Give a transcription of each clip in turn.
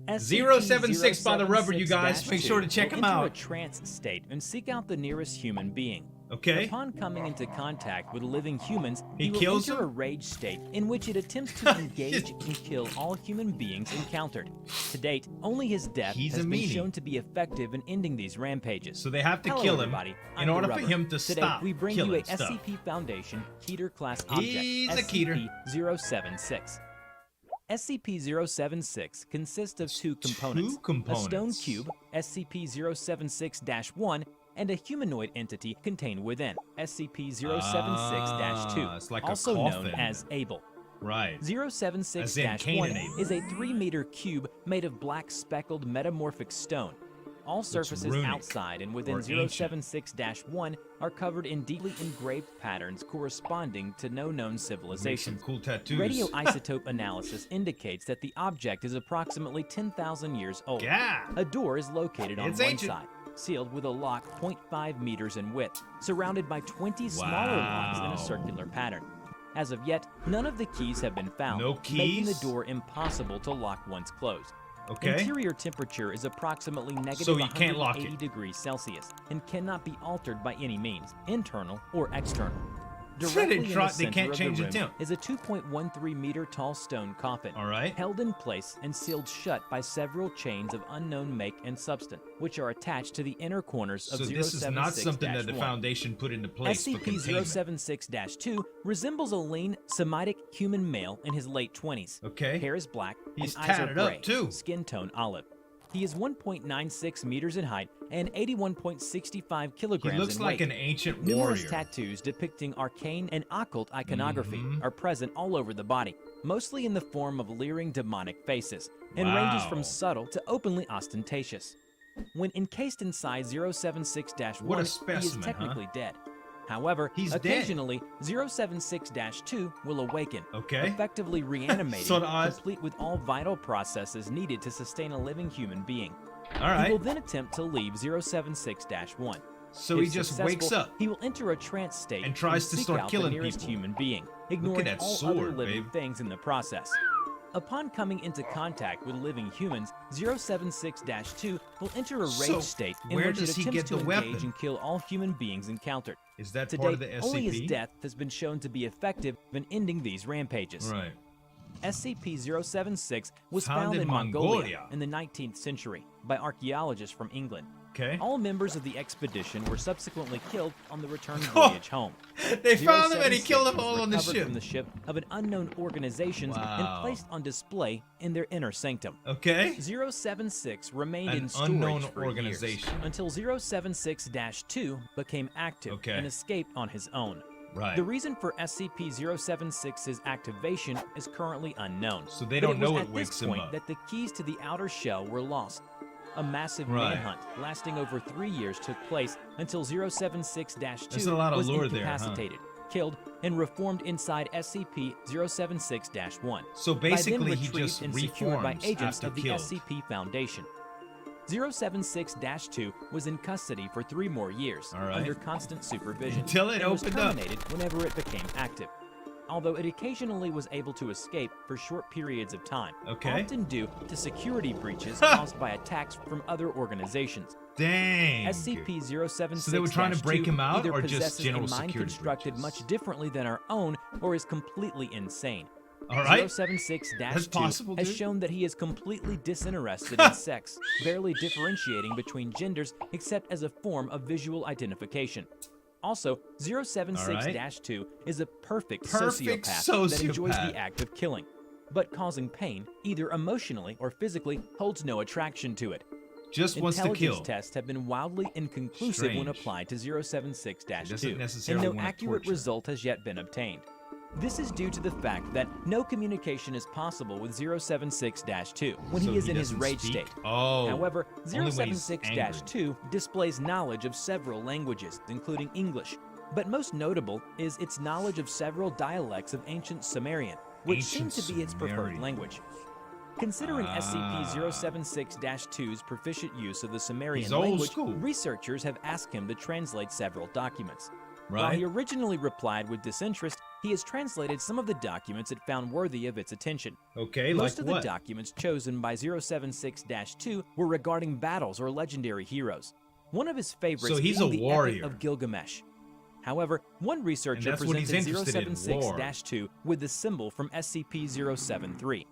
076 by the rubber, you guys. Make sure to check him out. Enter a trance state and seek out the nearest human being. Okay. Upon coming into contact with living humans, he will kills enter them? a rage state in which it attempts to engage and kill all human beings encountered. To date, only his death He's has a been meanie. shown to be effective in ending these rampages. So they have to Hello, kill him everybody. in I'm order for TheRubber. him to Today, stop we bring you a killing stuff. SCP Foundation KETER class object, He's a Keter. SCP-076. SCP-076 consists of two components, a stone cube, SCP-076-1, and a humanoid entity contained within, SCP-076-2, it's like a also known coffin. as Abel. Right. As in Cain and 076-1 Abel. is a 3-meter cube made of black speckled metamorphic stone. All surfaces runic outside and within or ancient. 076-1 are covered in deeply engraved patterns corresponding to no known Make some civilizations. cool tattoos. Radioisotope analysis indicates that the object is approximately 10,000 years old. Yeah. A door is located on It's one ancient. side, sealed with a lock 0.5 meters in width, surrounded by 20 smaller locks in Wow. a circular pattern. As of yet, none of the keys have been found, No making the keys? door impossible to lock once closed. Okay. Interior temperature is approximately negative So you can't lock 180 it. degrees Celsius and cannot be altered by any means, internal or external. They Directly in the can't center of change the the room temp. is a 2.13 meter tall stone coffin, All right. held in place and sealed shut by several chains of unknown make and substance, which are attached to the inner corners of So this is not something that the 076-1. Foundation put into place for containment. SCP-076-2 resembles a lean, Semitic human male in his late 20s. Okay. Hair is black He's and eyes are tatted up, gray, too. skin tone olive. He is 1.96 meters in height and 81.65 kilograms He looks in like weight. an ancient Numerous warrior. tattoos depicting arcane and occult iconography Mhm. are present all over the body, mostly in the form of leering demonic faces, and ranges Wow. from subtle to openly ostentatious. When encased inside What a 076-1, he is specimen, huh? technically dead. However, He's dead. occasionally 076-2 will awaken, Okay. effectively reanimating, Sorta odd. complete with all vital processes needed to sustain a living human being. All He will right. then attempt to leave 076-1. So If he just successful, wakes up. He will enter a trance state and tries to seek start out killing the nearest people. human being, ignoring that all sword, other living babe. things in the process. Upon coming into contact with living humans, 076-2 will enter a rage So, state in where which does it he attempts get to the engage weapon? and kill all human beings encountered. Is that To part of date, the only his SCP? death has been shown to be effective in ending these rampages. Right. SCP-076 was Found found in in Mongolia Mongolia. in the 19th century by archaeologists from England. Okay. All members of the expedition were subsequently killed on the return Oh, voyage home. They found him and he 076 killed them was all on the recovered ship. from the ship of an unknown organization Wow. and placed on display in their inner sanctum. Okay. 076 remained An in storage unknown for organization. years until 076-2 became active Okay. and escaped on his own. Right. The reason for SCP-076's activation is currently unknown. So they but don't know was it at wakes this him point up. that the keys to the outer shell were lost. A massive Right. manhunt lasting over 3 years took place until 076-2 There's a lot of was lore there, huh? incapacitated, killed, and reformed inside SCP-076-1. So by then basically, he retrieved just and secured by reforms agents after of the killed. SCP Foundation. 076-2 was in custody for 3 more years All right. under constant supervision Until it and was opened up. terminated whenever it became active. Although it occasionally was able to escape for short periods of time, Okay. often due to security breaches caused by attacks from other organizations. Dang. SCP-076-2 So they were trying to break him out either or just possesses general a mind security constructed breaches? much differently than our own or is completely insane. All right. 076-2 That's possible, has dude. shown that he is completely disinterested in sex, barely differentiating between genders except as a form of visual identification. Also, 076-2 is a perfect sociopath that enjoys sociopath. the act of killing, but causing pain, either emotionally or physically, holds no attraction to it. Just wants to Intelligence kill. tests have been wildly inconclusive when Strange. applied to He 076-2, doesn't and necessarily no wanna accurate torture. result has yet been obtained. This is due to the fact that no communication is possible with 076-2 when So he is in his doesn't rage speak? state. Oh. However, only when he's 076-2 displays knowledge of several languages, including English, but most notable is its knowledge of several dialects of ancient Sumerian, which Ancient seems to be its preferred Sumerian. language. Considering SCP-076-2's proficient use of the Sumerian He's old language, school. researchers have asked him to translate several documents. While Right. he originally replied with disinterest, he has translated some of the documents it found worthy of its attention. Okay, Most like of what? the documents chosen by 076-2 were regarding battles or legendary heroes. One of his favorites So he's being a the warrior. Epic of Gilgamesh. However, one researcher that's what he's presented interested in, war. 076-2 with the symbol from SCP-073.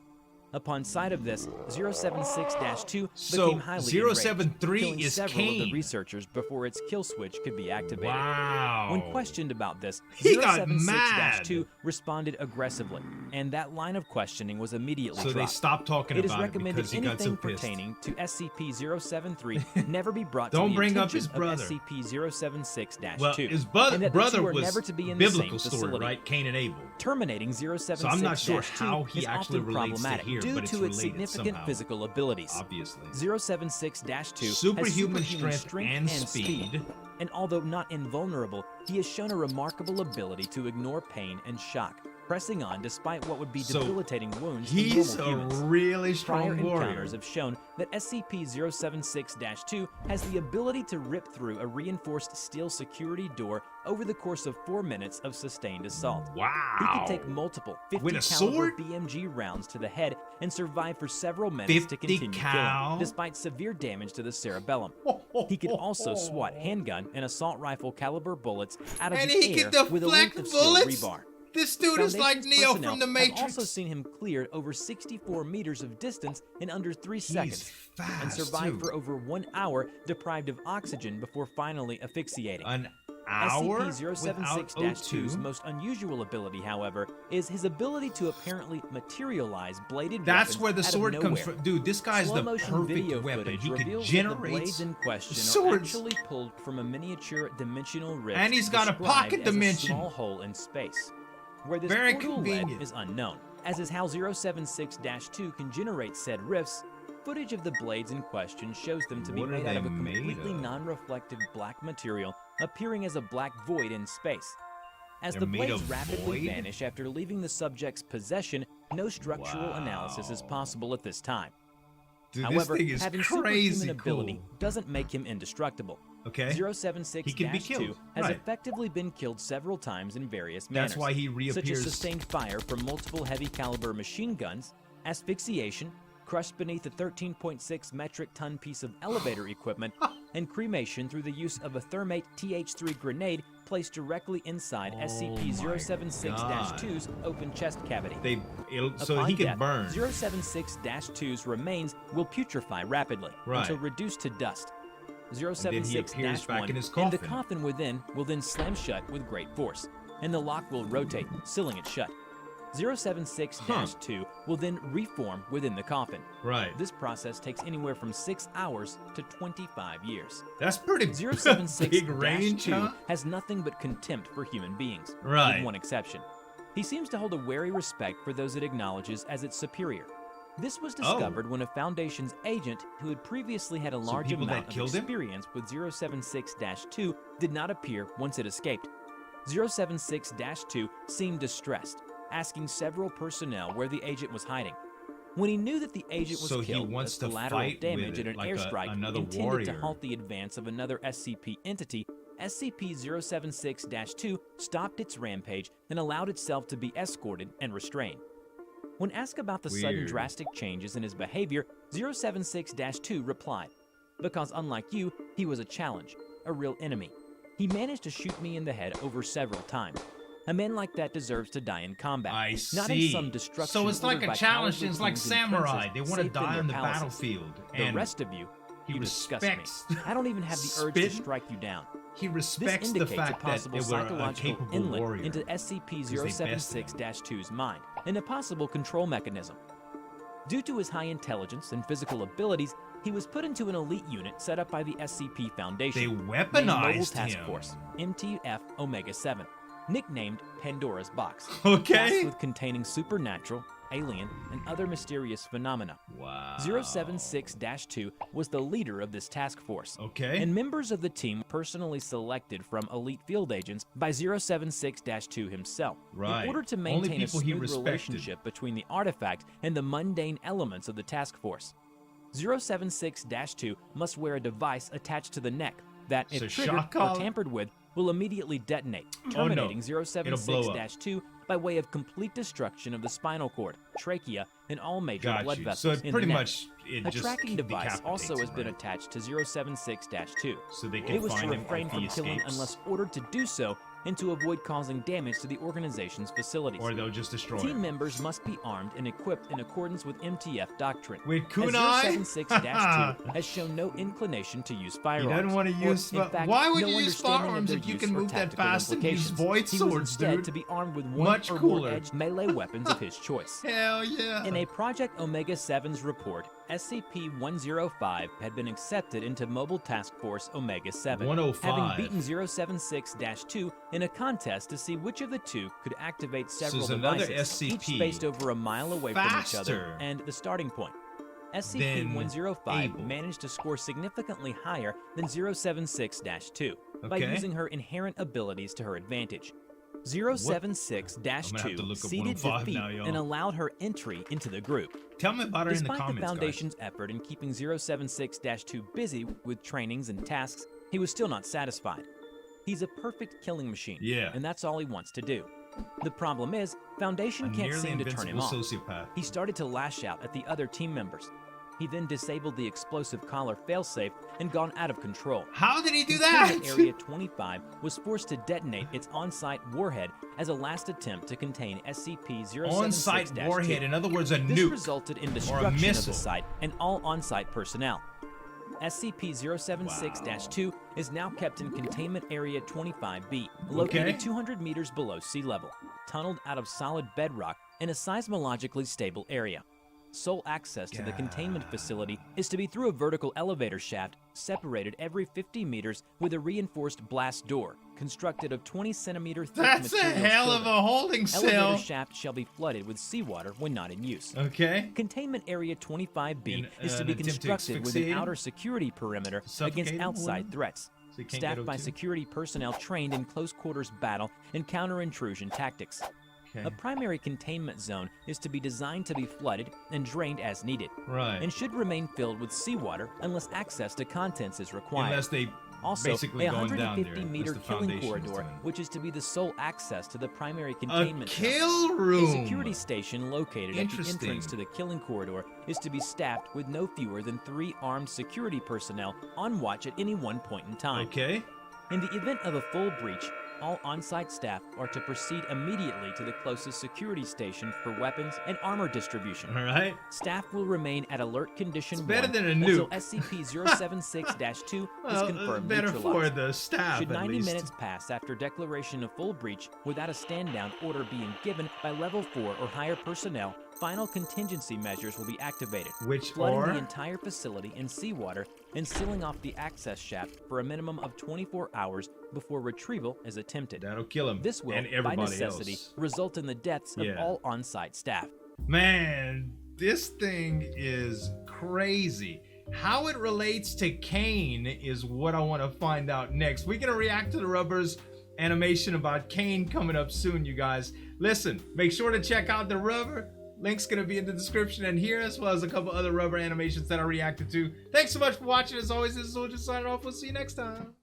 Upon sight of this, 076-2 So, became highly 073 enraged, killing is several of the Kane. researchers before its kill switch could be activated. Wow. When questioned about this, He got mad. 076-2 responded aggressively, and that line of questioning was immediately So they dropped. stopped talking It is about it recommended because he got so anything pissed. pertaining to SCP-073 never be brought to Don't the bring up attention his brother. of SCP-076-2. Well, his and that the brother two are was never to be in the biblical same story, facility. right? Cain and Abel. Terminating 076-2 So I'm not sure how he is actually often relates to problematic here, due but it's to its related significant somehow. physical abilities. Obviously. 076-2 Superhuman has superhuman strength and speed. and although not invulnerable, he has shown a remarkable ability to ignore pain and shock, pressing on despite what would be So, debilitating wounds in He's normal a humans. really Prior strong warrior. encounters have shown that SCP-076-2 has the ability to rip through a reinforced steel security door over the course of 4 minutes of sustained assault. Wow. He can take multiple 50 With a caliber sword? BMG rounds to the head and survive for several minutes to 50 continue cal? killing, despite severe damage to the cerebellum. He could also swat handgun and assault rifle caliber bullets out of And the he air can with a length deflect of steel bullets? rebar. This dude is like Foundation's Neo personnel from the have Matrix. also seen him clear over 64 meters of distance in under 3 seconds and fast, survived too. for over 1 hour deprived of oxygen before finally asphyxiating. An hour without SCP-076-2's O2? most unusual ability, however, is his ability to apparently materialize bladed That's weapons where the out of sword comes nowhere. from. Dude, this guy's the Slow-motion video perfect weapon. footage He could reveals that the generate blades in question are swords. actually pulled from a miniature dimensional rift And he's got a described pocket as dimension. A small hole in space. Where this Very portal led convenient. is unknown, as is how 076-2 can generate said rifts. Footage of the blades in question shows them to be What are made out they of a made completely of? non-reflective black material, appearing as a black void in space. As They're the made blades of rapidly void? vanish after leaving the subject's possession, no structural Wow. analysis is possible at this time. Dude, However, this thing is having crazy superhuman ability cool. doesn't make him indestructible. Okay. 076-2 He can be killed, has right. effectively been killed several times in various That's manners, why he such reappears. as sustained fire from multiple heavy caliber machine guns, asphyxiation, crushed beneath a 13.6 metric ton piece of elevator equipment, and cremation through the use of a thermate TH3 grenade placed directly inside SCP-076-2's open chest cavity. So Upon he can death, burn. 076-2's remains will putrefy rapidly Right. until reduced to dust. he appears back 076-1 in his and the coffin. coffin within will then slam shut with great force, and the lock will rotate, sealing it shut. 076-2 will then reform within the coffin. Right. This process takes anywhere from 6 hours to 25 years. That's pretty big 076-2 range, huh? has nothing but contempt for human beings, Right. with one exception. He seems to hold a wary respect for those it acknowledges as its superior. This was discovered when a Foundation's agent who had previously had a large people that amount of killed him? experience with 076-2 did not appear once it escaped. 076-2 seemed distressed, asking several personnel where the agent was hiding. When he knew that the agent was So he killed wants as to collateral fight damage with in it, an like airstrike another intended to warrior. halt the advance of another SCP entity, SCP-076-2 stopped its rampage and allowed itself to be escorted and restrained. When asked about the sudden Weird. drastic changes in his behavior, 076-2 replied, "Because unlike you, he was a challenge, a real enemy. He managed to shoot me in the head over several times. A man like that deserves to die in combat, I not see. in some destruction So it's like ordered a by challenge. cowardly It's like kings and samurai. princes They want to safe in die their on the palaces. battlefield. The And rest of you, he you disgust me. respects. I don't even have the urge to spit. strike you down." He This respects the indicates a fact that possible they were a psychological capable inlet warrior. into bested him. SCP-076-2's mind, and a possible control mechanism. Due to his high intelligence and physical abilities, he was put into an elite unit set up by the SCP Foundation. They named weaponized Mobile Task him. Force, MTF Omega-7, nicknamed Pandora's Box. Okay. Tasked with containing supernatural, alien, and other mysterious phenomena. Wow. 076-2 was the leader of this task force. Okay. And members of the team personally selected from elite field agents by 076-2 himself. Right. In order to Only maintain a people he smooth respected. relationship between the artifact and the mundane elements of the task force. 076-2 must wear a device attached to the neck that, It's a if triggered shock or collar? tampered with, will immediately detonate, Oh, no. terminating It'll blow up. 076-2 by by way of complete destruction of the spinal cord, trachea, and all major blood So vessels it in pretty the neck. much A tracking device also has been attached to 076-2. So they can It was to find him refrain if he from killing escapes. unless ordered to do so and to avoid causing damage to the organization's facilities. Or they'll just destroy Team him. members must be armed and equipped in accordance with MTF doctrine. With As kunai? 076-2 has shown no inclination to use He firearms. doesn't want to or, use. in fact, Why would no you use understanding of firearms their if you use can or move that tactical fast and use implications. void He was swords, instead dude? to be armed with one Much or cooler. more edged melee weapons of his choice. Hell yeah. In a Project Omega-7's report, SCP-105 had been accepted into Mobile Task Force Omega-7, 105. having beaten 076-2 in a contest to see which of the two could activate several it's another devices, each SCP spaced over a mile away from each other, faster and the starting point. than SCP-105 able. managed to score significantly higher than 076-2 by Okay. using her inherent abilities to her advantage. I'm gonna have to 076-2 look up ceded 105 defeat now, y'all. and allowed her entry into the group. Tell me about her in the Despite comments, the Foundation's effort in keeping 076-2 busy with trainings and tasks, he was still not satisfied. He's a perfect killing machine, Yeah. and that's all he wants to do. The problem is, Foundation guys. A can't nearly seem to turn him invincible off. sociopath. He started to lash out at the other team members. He then disabled the explosive collar failsafe and gone out of control. How did he do that? Containment Area 25 was forced to detonate its on-site warhead as a last attempt to contain SCP-076-2. On-site warhead, in other words, a This nuke. resulted in destruction of the missile. site and all on-site personnel. SCP-076-2 is now kept in Containment Area 25B, located Okay. 200 meters below sea level, tunneled out of solid bedrock in a seismologically stable area. Sole access to the containment facility is to be through a vertical elevator shaft separated every 50 meters with a reinforced blast door constructed of 20-centimeter thick That's a material hell of sheathing. a holding cell. Elevator shaft shall be flooded with seawater when not in use. Okay. Containment Area 25B In, is to an be attempt to constructed with asphyxiate an him? outer security perimeter Suffocate against him, outside or- threats, So he can't get staffed by O2? security personnel trained in close quarters battle and counter-intrusion tactics. Okay. A primary containment zone is to be designed to be flooded and drained as needed, Right. and should remain filled with seawater unless access to contents is required. Unless they Also, basically a going down there. 150-meter That's the killing Foundation is corridor, doing. which is to be the sole access to the primary A containment zone. kill A room. security station located at the entrance Interesting. to the killing corridor is to be staffed with no fewer than 3 armed security personnel on watch at any one point in time. Okay. In the event of a full breach, all on-site staff are to proceed immediately to the closest security station for weapons and armor distribution. All right. Staff will remain at alert condition It's better 1 than a until nuke. SCP-076-2 is Well, confirmed better neutralized. for the staff, Should at 90 least. minutes pass after declaration of full breach without a stand-down order being given by Level 4 or higher personnel, final contingency measures will be activated, Which flooding are? the entire facility in seawater and sealing off the access shaft for a minimum of 24 hours before retrieval is attempted. That'll kill him. This will, and by everybody necessity, else. result in the deaths of Yeah. all on-site staff. Man, this thing is crazy. How it relates to Kane is what I want to find out next. We're gonna react to the Rubber's animation about Kane coming up soon, you guys. Listen, make sure to check out the Rubber. Link's gonna be in the description and here, as well as a couple other Rubber animations that I reacted to. Thanks so much for watching. As always, this is Zueljin signing off. We'll see you next time.